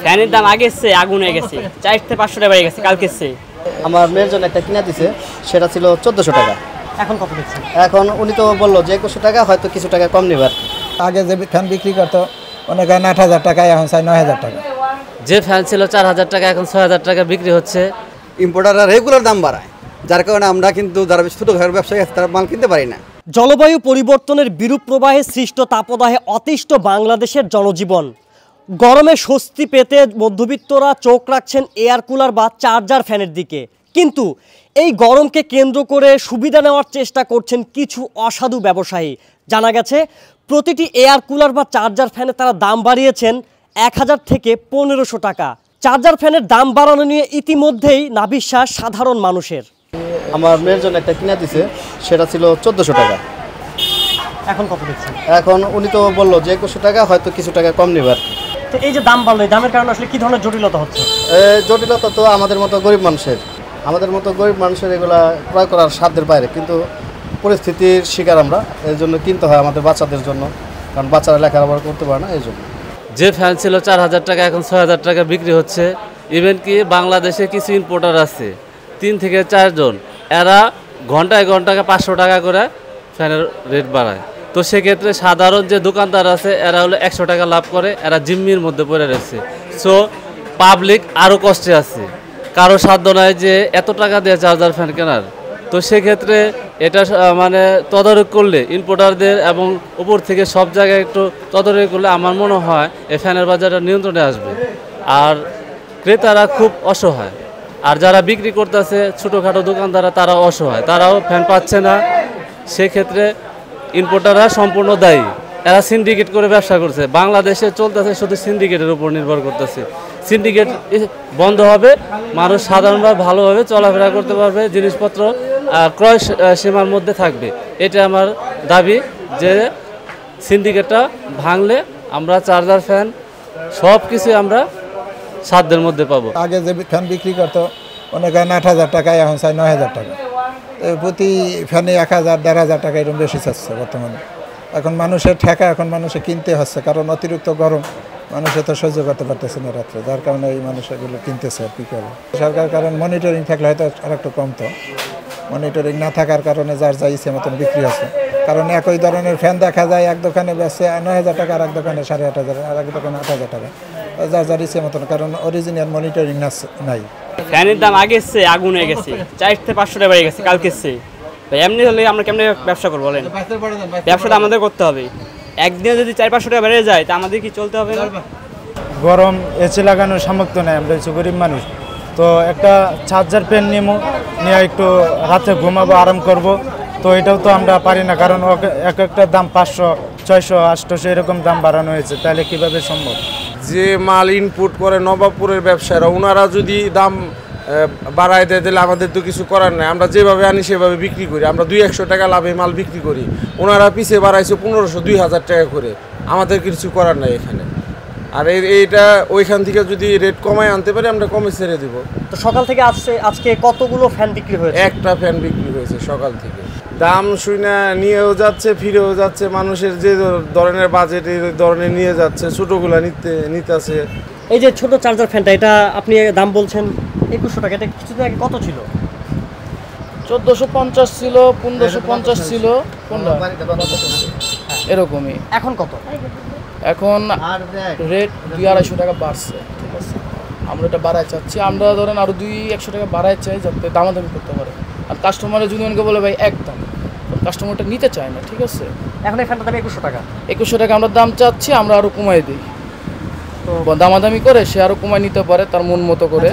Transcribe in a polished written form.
ফ্যানের দাম আগের চেয়ে আগুন হয়ে গেছে, 4 থেকে 500 টাকা বেড়ে গেছে কালকের চেয়ে। আমার মেয়ের জন্য একটা কিনা দিছে, সেটা ছিল 1400 টাকা। এখন কত দিচ্ছেন? এখন উনি তো বললো যে 2100 টাকা, হয়তো কিছু টাকা কম নেবার। আগে যে ফ্যান বিক্রি করতো অনেক 8,000 টাকায়, এখন চাই 9,000 টাকা। যে ফ্যান ছিল 4,000 টাকা এখন 6,000 টাকা বিক্রি হচ্ছে। ইম্পোর্টাররা রেগুলার দাম বাড়ায়, যার কারণে আমরা কিন্তু যারা ছোটো ঘরের ব্যবসায়ী আছে তারা মাল কিনতে পারি না। জলবায়ু পরিবর্তনের বিরূপ প্রবাহে সৃষ্ট তাপদাহে অতিষ্ঠ বাংলাদেশের জনজীবন। গরমে স্বস্তি পেতে মধ্যবিত্তরা চোখ রাখছেন এয়ার কুলার বা চার্জার ফ্যানের দিকে, কিন্তু এই গরমকে কেন্দ্র করে সুবিধা নেওয়ার চেষ্টা করছেন কিছু অসাধু ব্যবসায়ী। জানা গেছে প্রতিটি এয়ার কুলার বা চার্জার ফ্যানে তারা দাম বাড়িয়েছেন 1000 থেকে 1500 টাকা। চার্জার ফ্যানের দাম বাড়ানো নিয়ে ইতিমধ্যেই নাভিশ্বাস সাধারণ মানুষের। আমার মেয়ের জন্য একটা কিনা দিছে, সেটা ছিল 1400 টাকা। এখন কত দিচ্ছেন? এখন উনি তো বললো যে 2100 টাকা, হয়তো কিছু টাকা কম নেবার। তো এই যে দাম বাড়লো, এই দামের কারণে আসলে কি ধরনের জটিলতা হচ্ছে? জটিলতা তো আমাদের মতো গরিব মানুষের এগুলা ক্রয় করার সাধ্যের বাইরে, কিন্তু পরিস্থিতির শিকার আমরা, এর জন্য কিনতে হয় আমাদের বাচ্চাদের জন্য, কারণ বাচ্চারা লেখাপড়া করতে পারে না, এই জন্য। যে ফ্যান ছিল 4,000 টাকা এখন 6,000 টাকা বিক্রি হচ্ছে। ইভেন কি বাংলাদেশে কিছু ইম্পোর্টার আছে 3 থেকে 4 জন, এরা ঘন্টায় 500 টাকা করে ফ্যানের রেট বাড়ায়। তো সেক্ষেত্রে সাধারণ যে দোকানদার আছে এরা হলো 100 টাকা লাভ করে, এরা জিম্মির মধ্যে পড়ে রয়েছে। সো পাবলিক আরও কষ্টে আছে, কারো সাধ্য নয় যে এত টাকা দিয়ে চার্জার ফ্যান কেনার। তো সেক্ষেত্রে এটা মানে তদারক করলে ইম্পোর্টারদের এবং উপর থেকে সব জায়গায় একটু তদারক করলে আমার মনে হয় এই ফ্যানের বাজারটা নিয়ন্ত্রণে আসবে। আর ক্রেতারা খুব অসহায়, আর যারা বিক্রি করতেছে ছোটোখাটো দোকানদাররা তারা অসহায়, তারাও ফ্যান পাচ্ছে না। সেক্ষেত্রে ইম্পোর্টাররা সম্পূর্ণ দায়ী, এরা সিন্ডিকেট করে ব্যবসা করছে। বাংলাদেশে চলতেছে শুধু সিন্ডিকেটের উপর নির্ভর করতেছে। সিন্ডিকেট বন্ধ হবে, মানুষ সাধারণভাবে ভালোভাবে চলাফেরা করতে পারবে, জিনিসপত্র ক্রয় সীমার মধ্যে থাকবে। এটা আমার দাবি যে সিন্ডিকেটটা ভাঙলে আমরা চার্জার ফ্যান সব কিছু আমরা সাধ্যের মধ্যে পাবো। আগে যে ফ্যান বিক্রি করতো অনেক 8,000 টাকায়, এখন চাই 9,000 টাকা। প্রতি ফ্যানে 1,000 1,500 টাকা এরকম বেশি চাচ্ছে বর্তমানে। এখন মানুষের ঠেকা, এখন মানুষে কিনতে হচ্ছে, কারণ অতিরিক্ত গরম মানুষে তো সহ্য করতে পারতেছে না রাত্রে, যার কারণে এই মানুষ এগুলো কিনতেছে। আর কি করে সরকার, কারণ মনিটরিং থাকলে হয়তো আর একটু কমতো। মনিটরিং না থাকার কারণে যার যা ইচ্ছে মতন বিক্রি হচ্ছে। কারণ একই ধরনের ফ্যান দেখা যায় এক দোকানে বেচছে 9,000 টাকা, আর এক দোকানে 8,500, আর এক দোকানে 8,000 টাকা, যার ইচ্ছে মতন, কারণ অরিজিনাল মনিটরিং নাই। ফ্যানের দাম আগের চেয়ে আগুন হয়ে গেছে, 4 থেকে 500 টাকা বেড়ে গেছে কালকের চেয়ে। এমনি হলে আমরা কেমনে ব্যবসা করবো বলেন? ব্যবসাটা আমাদের করতে হবে। একদিনে যদি 400-500 টাকা বেড়ে যায় তা আমাদের কি চলতে হবে না? গরম এসি লাগানোর সামর্থ্য নেই, আমরা হচ্ছে গরিব মানুষ। তো একটা চার্জার ফ্যান নিয়ে একটু রাতে ঘুমাবো, আরাম করব, তো এটাও তো আমরা পারি না, কারণ একটা দাম 500, 600, 800 এরকম দাম বাড়ানো হয়েছে। তাহলে কিভাবে সম্ভব? যে মাল ইনপুট করে নবাবপুরের ব্যবসায়ীরা, ওনারা যদি দাম বাড়ায় দেয় তাহলে আমাদের তো কিছু করার নাই। আমরা যেভাবে আনি সেভাবে বিক্রি করি, আমরা 200-100 টাকা লাভে মাল বিক্রি করি। ওনারা পিছিয়ে বাড়াইছে 1500-2000 টাকা করে, আমাদের কিছু করার নাই এখানে। আর এইটা ওইখান থেকে যদি রেট কমায় আনতে পারি আমরা কমে ছেড়ে দিব। তো সকাল থেকে আজকে কতগুলো ফ্যান বিক্রি হয়েছে? একটা ফ্যান বিক্রি হয়েছে সকাল থেকে। দাম শুনে নিয়েও যাচ্ছে, ফিরেও যাচ্ছে, মানুষের যে ধরনের বাজেট এই ধরনের নিয়ে যাচ্ছে, ছোটোগুলা নিতেছে। এই যে ছোট চার্জার ফ্যানটা, এটা আপনি দাম বলছেন 2100 টাকা, এটা কিছুদিন আগে কত ছিল? 1450 ছিল, 1550 ছিল, এরকমই। এখন কত? এখন রেট 200-250 টাকা বাড়ছে। ঠিক আছে, আমরা এটা বাড়াই চাচ্ছি, আমরা ধরেন আরও 200-100 টাকা বাড়াই চাই, যাতে দামাদামি করতে পারে। আর কাস্টমারের যদি অনেকে বলে ভাই একদম, কাস্টমারটা নিতে চায় না। ঠিক আছে, এখন এই ফ্যানটার দাম 2100 টাকা। 2100 টাকা আমরা দাম চাচ্ছি, আমরা আরও কমাই দিই। তো দামাদামি করে সে আরও কমায় নিতে পারে তার মন মতো করে।